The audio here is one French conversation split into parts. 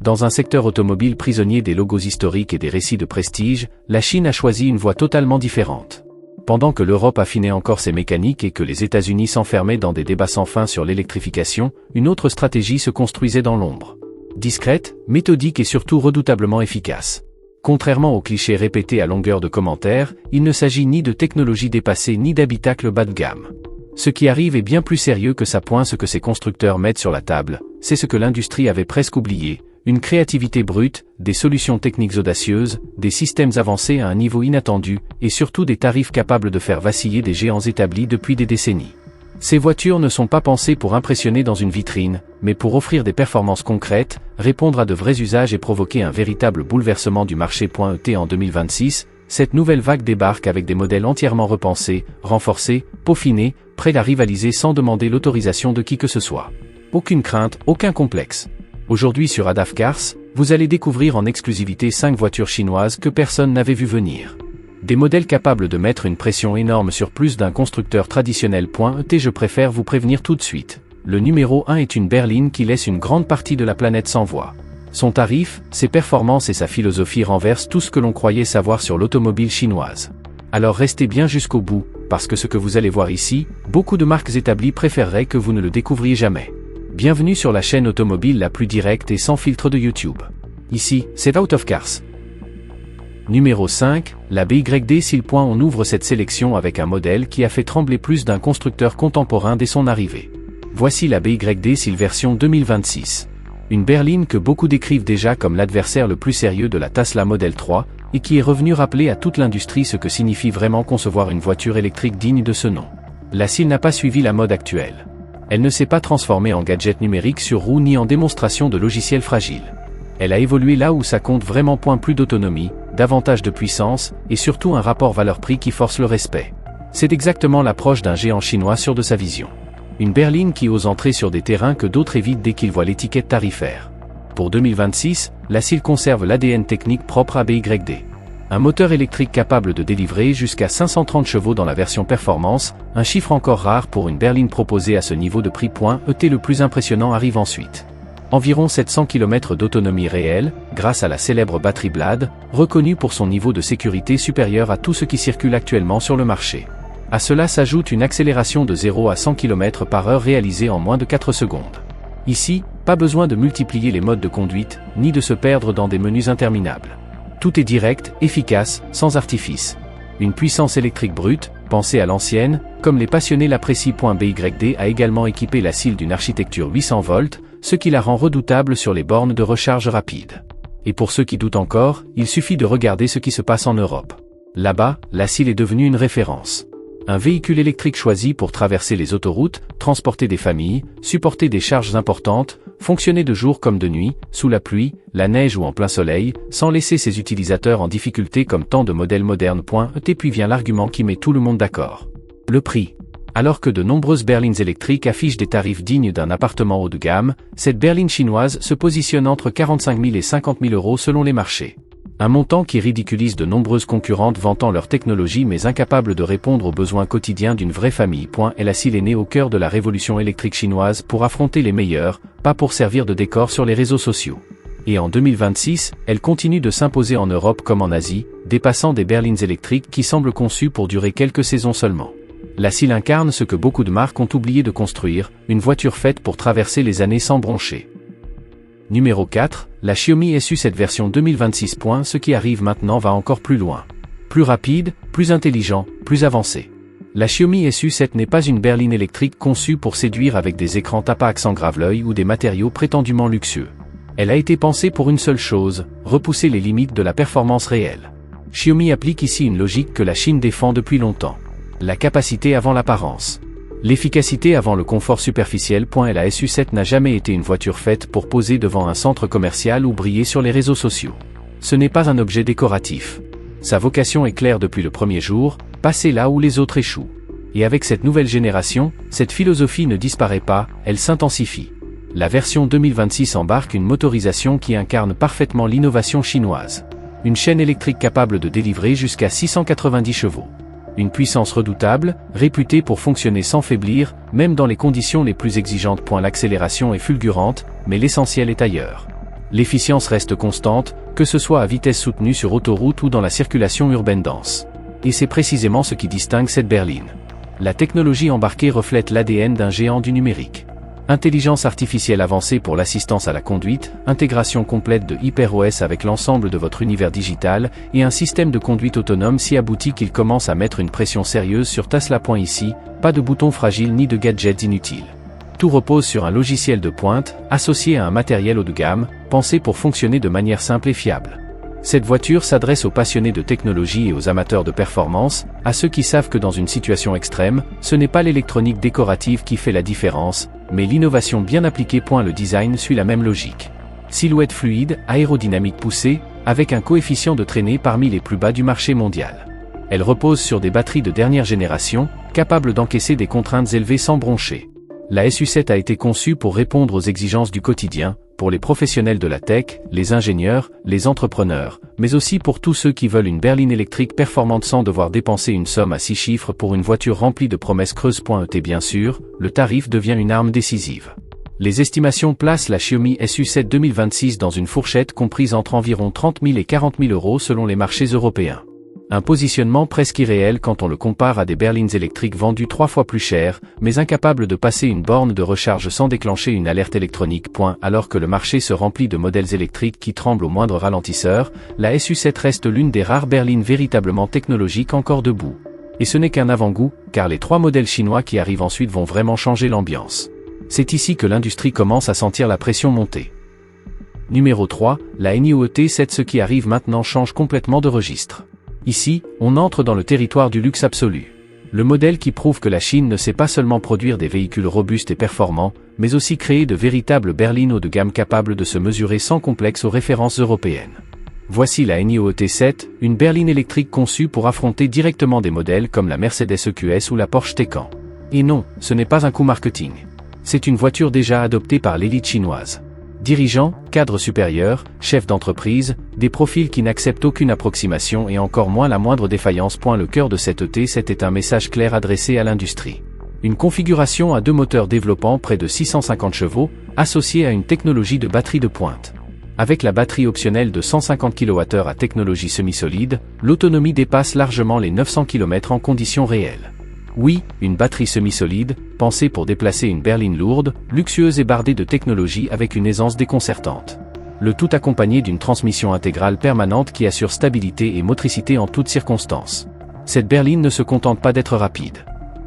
Dans un secteur automobile prisonnier des logos historiques et des récits de prestige, la Chine a choisi une voie totalement différente. Pendant que l'Europe affinait encore ses mécaniques et que les États-Unis s'enfermaient dans des débats sans fin sur l'électrification, une autre stratégie se construisait dans l'ombre. Discrète, méthodique et surtout redoutablement efficace. Contrairement aux clichés répétés à longueur de commentaires, il ne s'agit ni de technologie dépassée ni d'habitacle bas de gamme. Ce qui arrive est bien plus sérieux que ça pointe ce que ces constructeurs mettent sur la table, c'est ce que l'industrie avait presque oublié, une créativité brute, des solutions techniques audacieuses, des systèmes avancés à un niveau inattendu, et surtout des tarifs capables de faire vaciller des géants établis depuis des décennies. Ces voitures ne sont pas pensées pour impressionner dans une vitrine, mais pour offrir des performances concrètes, répondre à de vrais usages et provoquer un véritable bouleversement du marché. En 2026, cette nouvelle vague débarque avec des modèles entièrement repensés, renforcés, peaufinés, prêts à rivaliser sans demander l'autorisation de qui que ce soit. Aucune crainte, aucun complexe. Aujourd'hui sur ADAF Cars, vous allez découvrir en exclusivité 5 voitures chinoises que personne n'avait vu venir. Des modèles capables de mettre une pression énorme sur plus d'un constructeur traditionnel. Je préfère vous prévenir tout de suite. Le numéro 1 est une berline qui laisse une grande partie de la planète sans voix. Son tarif, ses performances et sa philosophie renversent tout ce que l'on croyait savoir sur l'automobile chinoise. Alors restez bien jusqu'au bout, parce que ce que vous allez voir ici, beaucoup de marques établies préféreraient que vous ne le découvriez jamais. Bienvenue sur la chaîne automobile la plus directe et sans filtre de YouTube. Ici, c'est Out of Cars. Numéro 5, la BYD SEAL. On ouvre cette sélection avec un modèle qui a fait trembler plus d'un constructeur contemporain dès son arrivée. Voici la BYD SEAL version 2026. Une berline que beaucoup décrivent déjà comme l'adversaire le plus sérieux de la Tesla Model 3, et qui est revenue rappeler à toute l'industrie ce que signifie vraiment concevoir une voiture électrique digne de ce nom. La SEAL n'a pas suivi la mode actuelle. Elle ne s'est pas transformée en gadget numérique sur roue ni en démonstration de logiciels fragiles. Elle a évolué là où ça compte vraiment. Plus d'autonomie, davantage de puissance, et surtout un rapport valeur-prix qui force le respect. C'est exactement l'approche d'un géant chinois sûr de sa vision. Une berline qui ose entrer sur des terrains que d'autres évitent dès qu'ils voient l'étiquette tarifaire. Pour 2026, la SEAL conserve l'ADN technique propre à BYD. Un moteur électrique capable de délivrer jusqu'à 530 chevaux dans la version performance, un chiffre encore rare pour une berline proposée à ce niveau de prix. Le plus impressionnant arrive ensuite. Environ 700 km d'autonomie réelle, grâce à la célèbre batterie Blade, reconnue pour son niveau de sécurité supérieur à tout ce qui circule actuellement sur le marché. À cela s'ajoute une accélération de 0 à 100 km/h réalisée en moins de 4 secondes. Ici, pas besoin de multiplier les modes de conduite, ni de se perdre dans des menus interminables. Tout est direct, efficace, sans artifice. Une puissance électrique brute, pensée à l'ancienne, comme les passionnés l'apprécient. BYD a également équipé la SEAL d'une architecture 800 volts, ce qui la rend redoutable sur les bornes de recharge rapide. Et pour ceux qui doutent encore, il suffit de regarder ce qui se passe en Europe. Là-bas, la SEAL est devenue une référence. Un véhicule électrique choisi pour traverser les autoroutes, transporter des familles, supporter des charges importantes, fonctionner de jour comme de nuit, sous la pluie, la neige ou en plein soleil, sans laisser ses utilisateurs en difficulté comme tant de modèles modernes. Et puis vient l'argument qui met tout le monde d'accord. Le prix. Alors que de nombreuses berlines électriques affichent des tarifs dignes d'un appartement haut de gamme, cette berline chinoise se positionne entre 45 000 et 50 000 euros selon les marchés. Un montant qui ridiculise de nombreuses concurrentes vantant leur technologie mais incapables de répondre aux besoins quotidiens d'une vraie famille. Et la SEAL est née au cœur de la révolution électrique chinoise pour affronter les meilleurs, pas pour servir de décor sur les réseaux sociaux. Et en 2026, elle continue de s'imposer en Europe comme en Asie, dépassant des berlines électriques qui semblent conçues pour durer quelques saisons seulement. La SEAL incarne ce que beaucoup de marques ont oublié de construire, une voiture faite pour traverser les années sans broncher. Numéro 4, la Xiaomi SU7 version 2026. Ce qui arrive maintenant va encore plus loin. Plus rapide, plus intelligent, plus avancé. La Xiaomi SU7 n'est pas une berline électrique conçue pour séduire avec des écrans tapa-accent grave-l'œil ou des matériaux prétendument luxueux. Elle a été pensée pour une seule chose, repousser les limites de la performance réelle. Xiaomi applique ici une logique que la Chine défend depuis longtemps. La capacité avant l'apparence. L'efficacité avant le confort superficiel. La SU7 n'a jamais été une voiture faite pour poser devant un centre commercial ou briller sur les réseaux sociaux. Ce n'est pas un objet décoratif. Sa vocation est claire depuis le premier jour, passer là où les autres échouent. Et avec cette nouvelle génération, cette philosophie ne disparaît pas, elle s'intensifie. La version 2026 embarque une motorisation qui incarne parfaitement l'innovation chinoise. Une chaîne électrique capable de délivrer jusqu'à 690 chevaux. Une puissance redoutable, réputée pour fonctionner sans faiblir, même dans les conditions les plus exigeantes. L'accélération est fulgurante, mais l'essentiel est ailleurs. L'efficience reste constante, que ce soit à vitesse soutenue sur autoroute ou dans la circulation urbaine dense. Et c'est précisément ce qui distingue cette berline. La technologie embarquée reflète l'ADN d'un géant du numérique. Intelligence artificielle avancée pour l'assistance à la conduite, intégration complète de HyperOS avec l'ensemble de votre univers digital, et un système de conduite autonome si abouti qu'il commence à mettre une pression sérieuse sur Tesla. Ici, pas de boutons fragiles ni de gadgets inutiles. Tout repose sur un logiciel de pointe, associé à un matériel haut de gamme, pensé pour fonctionner de manière simple et fiable. Cette voiture s'adresse aux passionnés de technologie et aux amateurs de performance, à ceux qui savent que dans une situation extrême, ce n'est pas l'électronique décorative qui fait la différence, mais l'innovation bien appliquée. Le design suit la même logique. Silhouette fluide, aérodynamique poussée, avec un coefficient de traînée parmi les plus bas du marché mondial. Elle repose sur des batteries de dernière génération, capables d'encaisser des contraintes élevées sans broncher. La SU7 a été conçue pour répondre aux exigences du quotidien, pour les professionnels de la tech, les ingénieurs, les entrepreneurs, mais aussi pour tous ceux qui veulent une berline électrique performante sans devoir dépenser une somme à 6 chiffres pour une voiture remplie de promesses creuses. Bien sûr, le tarif devient une arme décisive. Les estimations placent la Xiaomi SU7 2026 dans une fourchette comprise entre environ 30 000 et 40 000 euros selon les marchés européens. Un positionnement presque irréel quand on le compare à des berlines électriques vendues 3 fois plus cher, mais incapables de passer une borne de recharge sans déclencher une alerte électronique. Alors que le marché se remplit de modèles électriques qui tremblent au moindre ralentisseur, la SU7 reste l'une des rares berlines véritablement technologiques encore debout. Et ce n'est qu'un avant-goût, car les 3 modèles chinois qui arrivent ensuite vont vraiment changer l'ambiance. C'est ici que l'industrie commence à sentir la pression monter. Numéro 3, la NIO T7. Ce qui arrive maintenant change complètement de registre. Ici, on entre dans le territoire du luxe absolu. Le modèle qui prouve que la Chine ne sait pas seulement produire des véhicules robustes et performants, mais aussi créer de véritables berlines haut de gamme capables de se mesurer sans complexe aux références européennes. Voici la NIO T7, une berline électrique conçue pour affronter directement des modèles comme la Mercedes EQS ou la Porsche Taycan. Et non, ce n'est pas un coup marketing. C'est une voiture déjà adoptée par l'élite chinoise. Dirigeants, cadres supérieurs, chefs d'entreprise, des profils qui n'acceptent aucune approximation et encore moins la moindre défaillance. Le cœur de cette T7 est un message clair adressé à l'industrie. Une configuration à 2 moteurs développant près de 650 chevaux, associée à une technologie de batterie de pointe. Avec la batterie optionnelle de 150 kWh à technologie semi-solide, l'autonomie dépasse largement les 900 km en conditions réelles. Oui, une batterie semi-solide, pensée pour déplacer une berline lourde, luxueuse et bardée de technologie avec une aisance déconcertante. Le tout accompagné d'une transmission intégrale permanente qui assure stabilité et motricité en toutes circonstances. Cette berline ne se contente pas d'être rapide.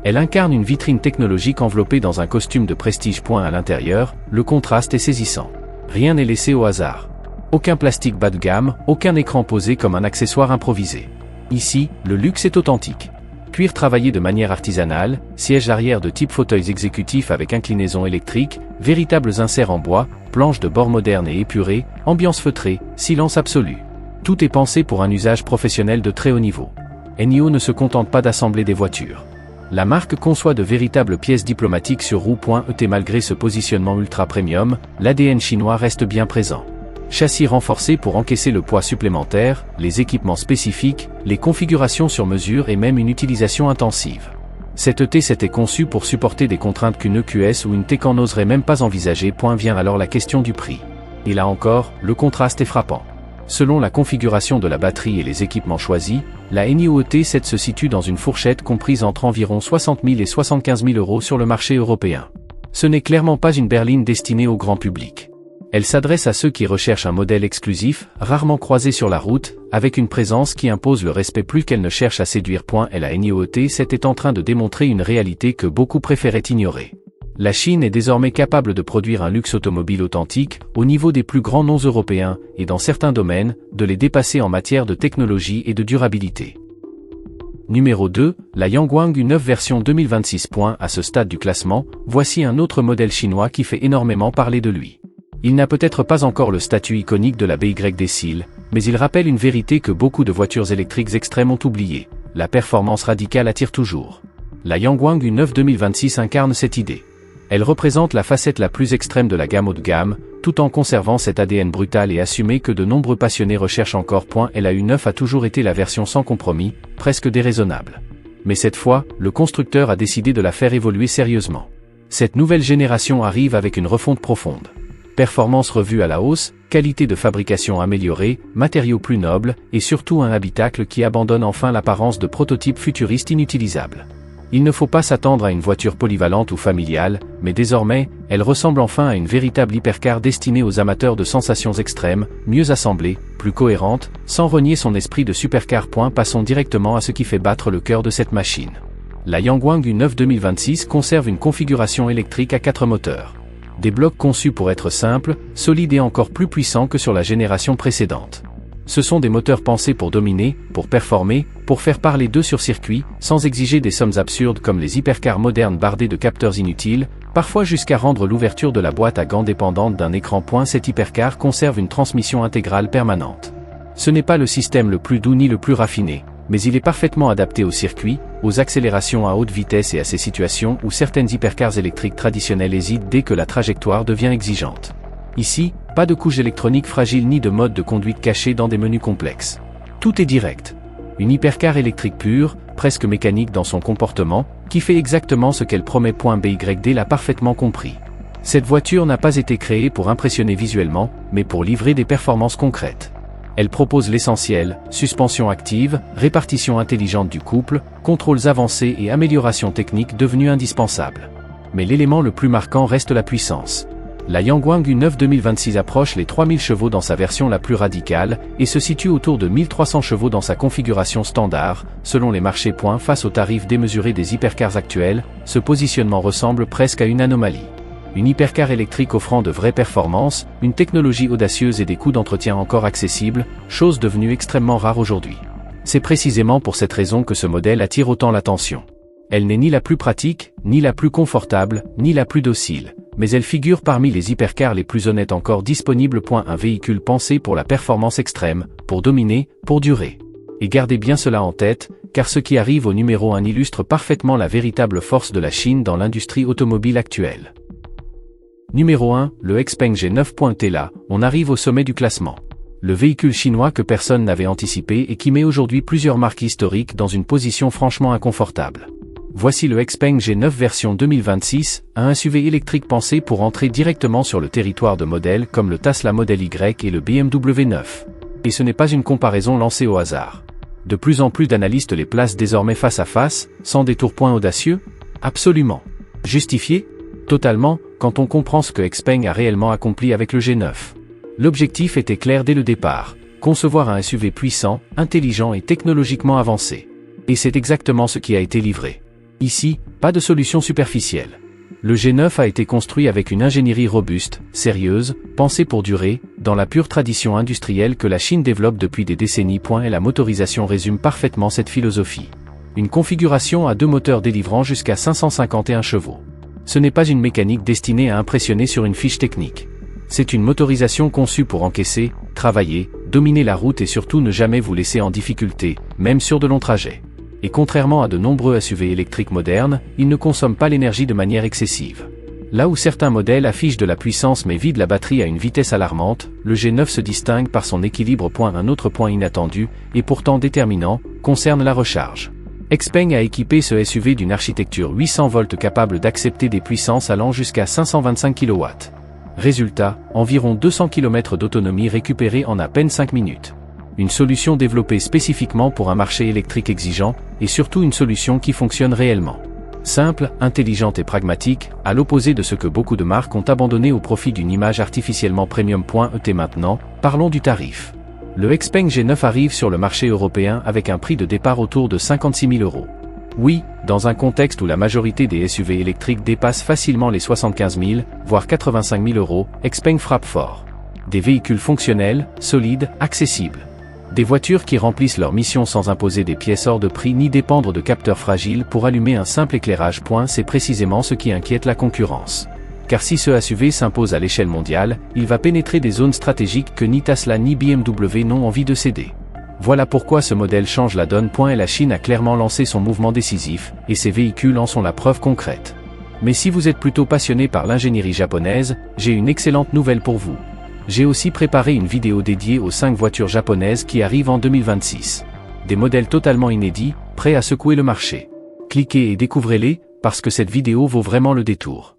Elle incarne une vitrine technologique enveloppée dans un costume de prestige. À l'intérieur, le contraste est saisissant. Rien n'est laissé au hasard. Aucun plastique bas de gamme, aucun écran posé comme un accessoire improvisé. Ici, le luxe est authentique. Cuir travaillé de manière artisanale, siège arrière de type fauteuils exécutifs avec inclinaison électrique, véritables inserts en bois, planches de bord modernes et épurées, ambiance feutrée, silence absolu. Tout est pensé pour un usage professionnel de très haut niveau. NIO ne se contente pas d'assembler des voitures. La marque conçoit de véritables pièces diplomatiques sur roues. Malgré ce positionnement ultra premium, l'ADN chinois reste bien présent. Châssis renforcé pour encaisser le poids supplémentaire, les équipements spécifiques, les configurations sur mesure et même une utilisation intensive. Cette T7 est conçue pour supporter des contraintes qu'une EQS ou une Taycan n'oserait même pas envisager. Vient alors la question du prix. Et là encore, le contraste est frappant. Selon la configuration de la batterie et les équipements choisis, la NIO T7 se situe dans une fourchette comprise entre environ 60 000 et 75 000 euros sur le marché européen. Ce n'est clairement pas une berline destinée au grand public. Elle s'adresse à ceux qui recherchent un modèle exclusif, rarement croisé sur la route, avec une présence qui impose le respect plus qu'elle ne cherche à séduire. Et la NIO T7 est en train de démontrer une réalité que beaucoup préféraient ignorer. La Chine est désormais capable de produire un luxe automobile authentique, au niveau des plus grands noms européens, et dans certains domaines, de les dépasser en matière de technologie et de durabilité. Numéro 2, la Yangwang U9 version 2026. À ce stade du classement, voici un autre modèle chinois qui fait énormément parler de lui. Il n'a peut-être pas encore le statut iconique de la BY-Décile, mais il rappelle une vérité que beaucoup de voitures électriques extrêmes ont oubliée. La performance radicale attire toujours. La Yangwang U9 2026 incarne cette idée. Elle représente la facette la plus extrême de la gamme haut de gamme, tout en conservant cet ADN brutal et assumé que de nombreux passionnés recherchent encore. La U9 a toujours été la version sans compromis, presque déraisonnable. Mais cette fois, le constructeur a décidé de la faire évoluer sérieusement. Cette nouvelle génération arrive avec une refonte profonde. Performance revue à la hausse, qualité de fabrication améliorée, matériaux plus nobles, et surtout un habitacle qui abandonne enfin l'apparence de prototype futuriste inutilisable. Il ne faut pas s'attendre à une voiture polyvalente ou familiale, mais désormais, elle ressemble enfin à une véritable hypercar destinée aux amateurs de sensations extrêmes, mieux assemblée, plus cohérente, sans renier son esprit de supercar. Passons directement à ce qui fait battre le cœur de cette machine. La Yangwang U9 2026 conserve une configuration électrique à 4 moteurs. Des blocs conçus pour être simples, solides et encore plus puissants que sur la génération précédente. Ce sont des moteurs pensés pour dominer, pour performer, pour faire parler d'eux sur circuit, sans exiger des sommes absurdes comme les hypercars modernes bardés de capteurs inutiles, parfois jusqu'à rendre l'ouverture de la boîte à gants dépendante d'un écran. Cet hypercar conserve une transmission intégrale permanente. Ce n'est pas le système le plus doux ni le plus raffiné, mais il est parfaitement adapté au circuit, aux accélérations à haute vitesse et à ces situations où certaines hypercars électriques traditionnelles hésitent dès que la trajectoire devient exigeante. Ici, pas de couche électronique fragile ni de mode de conduite caché dans des menus complexes. Tout est direct. Une hypercar électrique pure, presque mécanique dans son comportement, qui fait exactement ce qu'elle promet. BYD l'a parfaitement compris. Cette voiture n'a pas été créée pour impressionner visuellement, mais pour livrer des performances concrètes. Elle propose l'essentiel, suspension active, répartition intelligente du couple, contrôles avancés et améliorations techniques devenues indispensables. Mais l'élément le plus marquant reste la puissance. La Yangwang U9 2026 approche les 3000 chevaux dans sa version la plus radicale, et se situe autour de 1300 chevaux dans sa configuration standard, selon les marchés. Face aux tarifs démesurés des hypercars actuels, ce positionnement ressemble presque à une anomalie. Une hypercar électrique offrant de vraies performances, une technologie audacieuse et des coûts d'entretien encore accessibles, chose devenue extrêmement rare aujourd'hui. C'est précisément pour cette raison que ce modèle attire autant l'attention. Elle n'est ni la plus pratique, ni la plus confortable, ni la plus docile, mais elle figure parmi les hypercars les plus honnêtes encore disponibles. Un véhicule pensé pour la performance extrême, pour dominer, pour durer. Et gardez bien cela en tête, car ce qui arrive au numéro 1 illustre parfaitement la véritable force de la Chine dans l'industrie automobile actuelle. Numéro 1, le Xpeng G9. Là, on arrive au sommet du classement. Le véhicule chinois que personne n'avait anticipé et qui met aujourd'hui plusieurs marques historiques dans une position franchement inconfortable. Voici le Xpeng G9 version 2026, un SUV électrique pensé pour entrer directement sur le territoire de modèles comme le Tesla Model Y et le BMW 9. Et ce n'est pas une comparaison lancée au hasard. De plus en plus d'analystes les placent désormais face à face, sans détour. Audacieux? Absolument. Justifié? Totalement, quand on comprend ce que Xpeng a réellement accompli avec le G9. L'objectif était clair dès le départ, concevoir un SUV puissant, intelligent et technologiquement avancé. Et c'est exactement ce qui a été livré. Ici, pas de solution superficielle. Le G9 a été construit avec une ingénierie robuste, sérieuse, pensée pour durer, dans la pure tradition industrielle que la Chine développe depuis des décennies. Et la motorisation résume parfaitement cette philosophie. Une configuration à 2 moteurs délivrant jusqu'à 551 chevaux. Ce n'est pas une mécanique destinée à impressionner sur une fiche technique. C'est une motorisation conçue pour encaisser, travailler, dominer la route et surtout ne jamais vous laisser en difficulté, même sur de longs trajets. Et contrairement à de nombreux SUV électriques modernes, ils ne consomment pas l'énergie de manière excessive. Là où certains modèles affichent de la puissance mais vident la batterie à une vitesse alarmante, le G9 se distingue par son équilibre. Un autre point inattendu, et pourtant déterminant, concerne la recharge. Xpeng a équipé ce SUV d'une architecture 800 volts capable d'accepter des puissances allant jusqu'à 525 kW. Résultat, environ 200 km d'autonomie récupérée en à peine 5 minutes. Une solution développée spécifiquement pour un marché électrique exigeant, et surtout une solution qui fonctionne réellement. Simple, intelligente et pragmatique, à l'opposé de ce que beaucoup de marques ont abandonné au profit d'une image artificiellement premium. Maintenant, parlons du tarif. Le Xpeng G9 arrive sur le marché européen avec un prix de départ autour de 56 000 €. Oui, dans un contexte où la majorité des SUV électriques dépassent facilement les 75 000, voire 85 000 €, Xpeng frappe fort. Des véhicules fonctionnels, solides, accessibles. Des voitures qui remplissent leur mission sans imposer des pièces hors de prix ni dépendre de capteurs fragiles pour allumer un simple éclairage. C'est précisément ce qui inquiète la concurrence. Car si ce SUV s'impose à l'échelle mondiale, il va pénétrer des zones stratégiques que ni Tesla ni BMW n'ont envie de céder. Voilà pourquoi ce modèle change la donne. Et la Chine a clairement lancé son mouvement décisif, et ces véhicules en sont la preuve concrète. Mais si vous êtes plutôt passionné par l'ingénierie japonaise, j'ai une excellente nouvelle pour vous. J'ai aussi préparé une vidéo dédiée aux 5 voitures japonaises qui arrivent en 2026. Des modèles totalement inédits, prêts à secouer le marché. Cliquez et découvrez-les, parce que cette vidéo vaut vraiment le détour.